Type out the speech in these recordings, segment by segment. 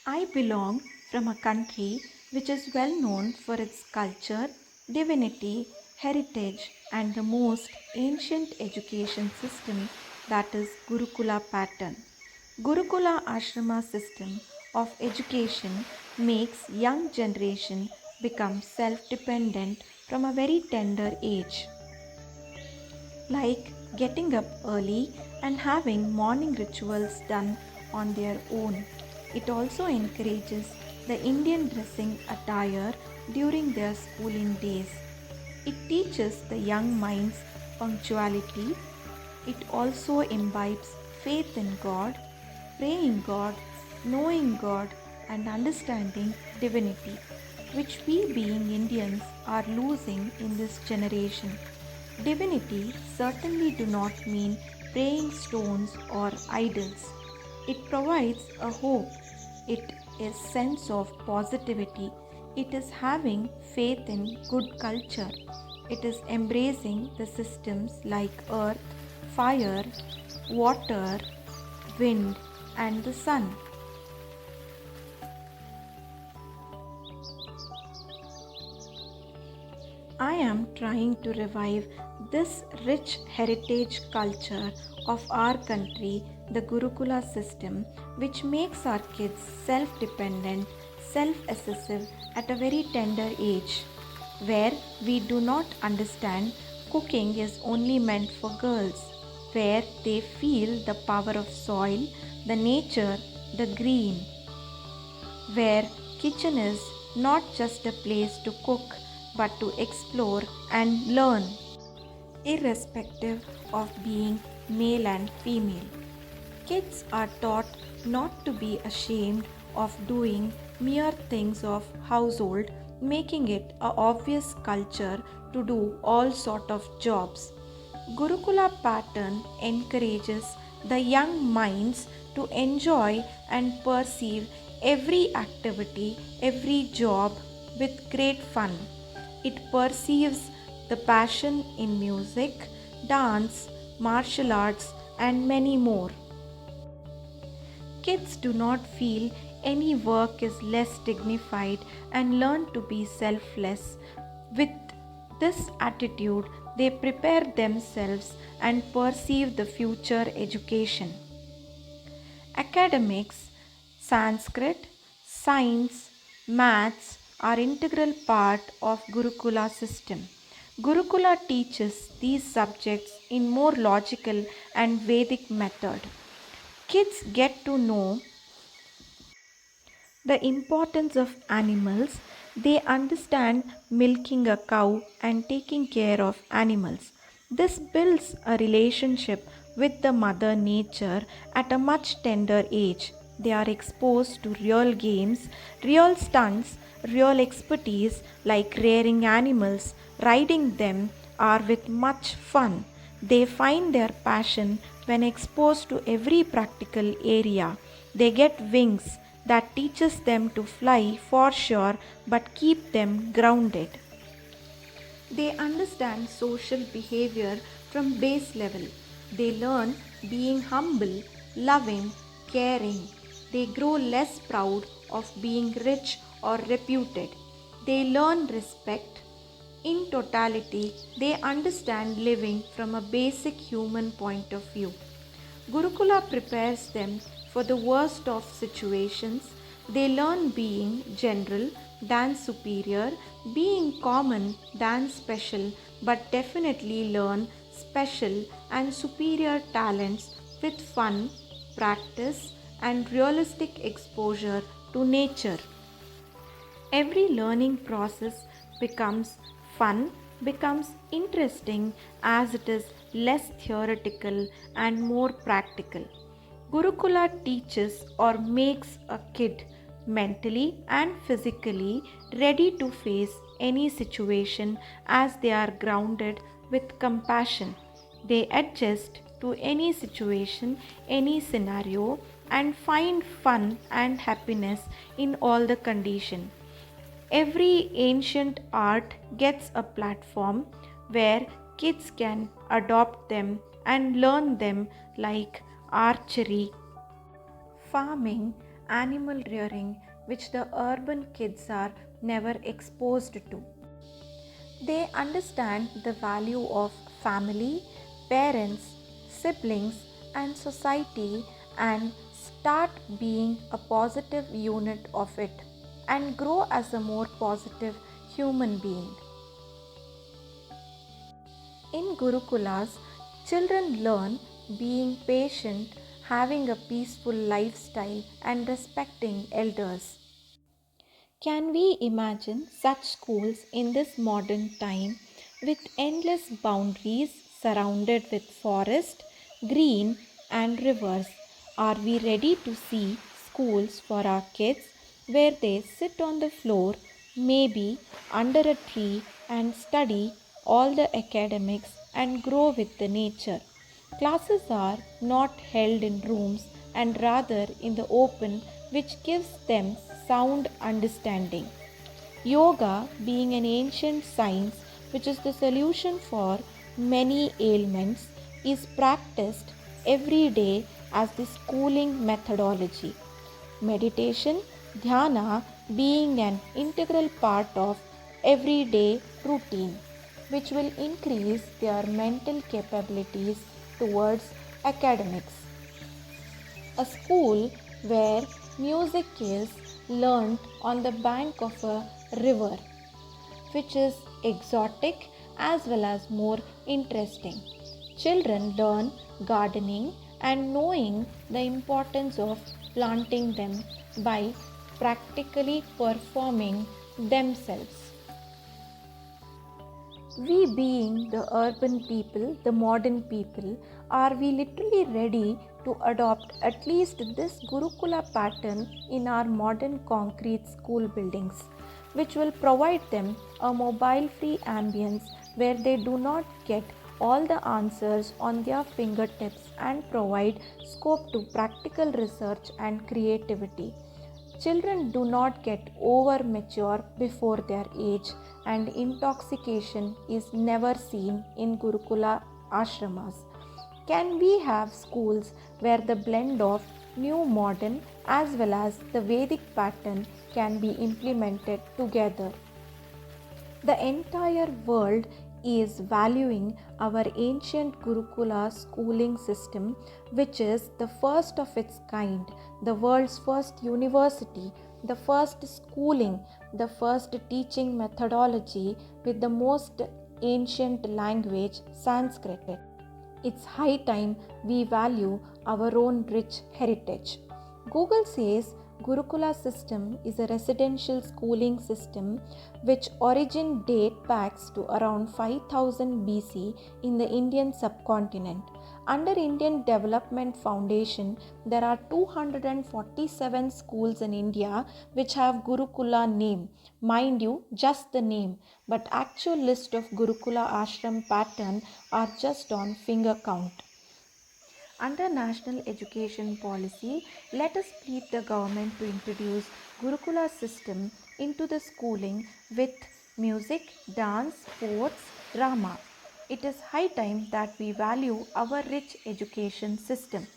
I belong from a country which is well known for its culture, divinity, heritage, and the most ancient education system, that is Gurukula pattern. Gurukula Ashrama system of education makes young generation become self-dependent from a very tender age, like getting up early and having morning rituals done on their own. It also encourages the Indian dressing attire during their schooling days. It teaches the young minds punctuality. It also imbibes faith in God, praying God, knowing God, and understanding divinity, which we being Indians are losing in this generation. Divinity certainly do not mean praying stones or idols. It provides a hope. It is sense of positivity. It is having faith in good culture. It is embracing the systems like earth, fire, water, wind, and the sun. I am trying to revive this rich heritage culture of our country, the Gurukula system, which makes our kids self dependent, self assessive at a very tender age, where we do not understand cooking is only meant for girls, where they feel the power of soil, the nature, the green, where kitchen is not just a place to cook but to explore and learn, irrespective of being male and female. Kids are taught not to be ashamed of doing mere things of household, making it a obvious culture to do all sort of jobs. Gurukula pattern encourages the young minds to enjoy and perceive every activity, every job with great fun. It perceives the passion in music, dance, martial arts, and many more. Kids do not feel any work is less dignified and learn to be selfless. With this attitude, they prepare themselves and perceive the future education. Academics, Sanskrit, science, maths are integral part of Gurukula system. Gurukula teaches these subjects in more logical and Vedic method. Kids get to know the importance of animals. They understand milking a cow and taking care of animals. This builds a relationship with the mother nature at a much tender age. They are exposed to real games, real stunts, real expertise like rearing animals, riding them are with much fun. They find their passion when exposed to every practical area. They get wings that teaches them to fly for sure but keep them grounded. They understand social behavior from base level. They learn being humble, loving, caring. They grow less proud of being rich or reputed. They learn respect. In totality, they understand living from a basic human point of view. Gurukula prepares them for the worst of situations. They learn being general than superior, being common than special, but definitely learn special and superior talents with fun, practice, and realistic exposure to nature. Every learning process becomes fun, becomes interesting as it is less theoretical and more practical. Gurukula teaches or makes a kid mentally and physically ready to face any situation as they are grounded with compassion. They adjust to any situation, any scenario, and find fun and happiness in all the condition. Every ancient art gets a platform where kids can adopt them and learn them like archery, farming, animal rearing, which the urban kids are never exposed to. They understand the value of family, parents, siblings, and society and start being a positive unit of it and grow as a more positive human being. In Gurukulas, children learn being patient, having a peaceful lifestyle, and respecting elders. Can we imagine such schools in this modern time with endless boundaries surrounded with forest, green, and rivers? Are we ready to see schools for our kids where they sit on the floor, maybe under a tree, and study all the academics and grow with the nature? Classes are not held in rooms and rather in the open, which gives them sound understanding. Yoga, being an ancient science which is the solution for many ailments, is practiced every day as the schooling methodology. Meditation, dhyana, being an integral part of everyday routine, which will increase their mental capabilities towards academics. A school where music is learned on the bank of a river, which is exotic as well as more interesting. Children learn gardening and knowing the importance of planting them by practically performing themselves. We, being the urban people, the modern people, are we literally ready to adopt at least this Gurukula pattern in our modern concrete school buildings, which will provide them a mobile free ambience where they do not get all the answers on their fingertips and provide scope to practical research and creativity? Children do not get over mature before their age, and intoxication is never seen in Gurukula ashramas. Can we have schools where the blend of new modern as well as the Vedic pattern can be implemented together? The entire world is valuing our ancient Gurukula schooling system, which is the first of its kind, the world's first university, the first schooling, the first teaching methodology with the most ancient language, Sanskrit. It's high time we value our own rich heritage. Google says Gurukula system is a residential schooling system which origin date backs to around 5000 BC in the Indian subcontinent. Under Indian Development Foundation, there are 247 schools in India which have Gurukula name. Mind you, just the name, but actual list of Gurukula ashram pattern are just on finger count. Under National Education Policy, let us plead the government to introduce Gurukula system into the schooling with music, dance, sports, drama. It is high time that we value our rich education system.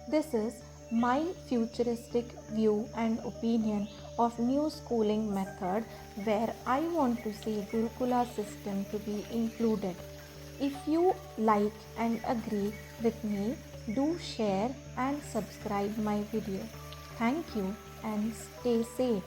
This is my futuristic view and opinion of new schooling method where I want to see Gurukula system to be included. If you like and agree with me, do share and subscribe my video. Thank you and stay safe.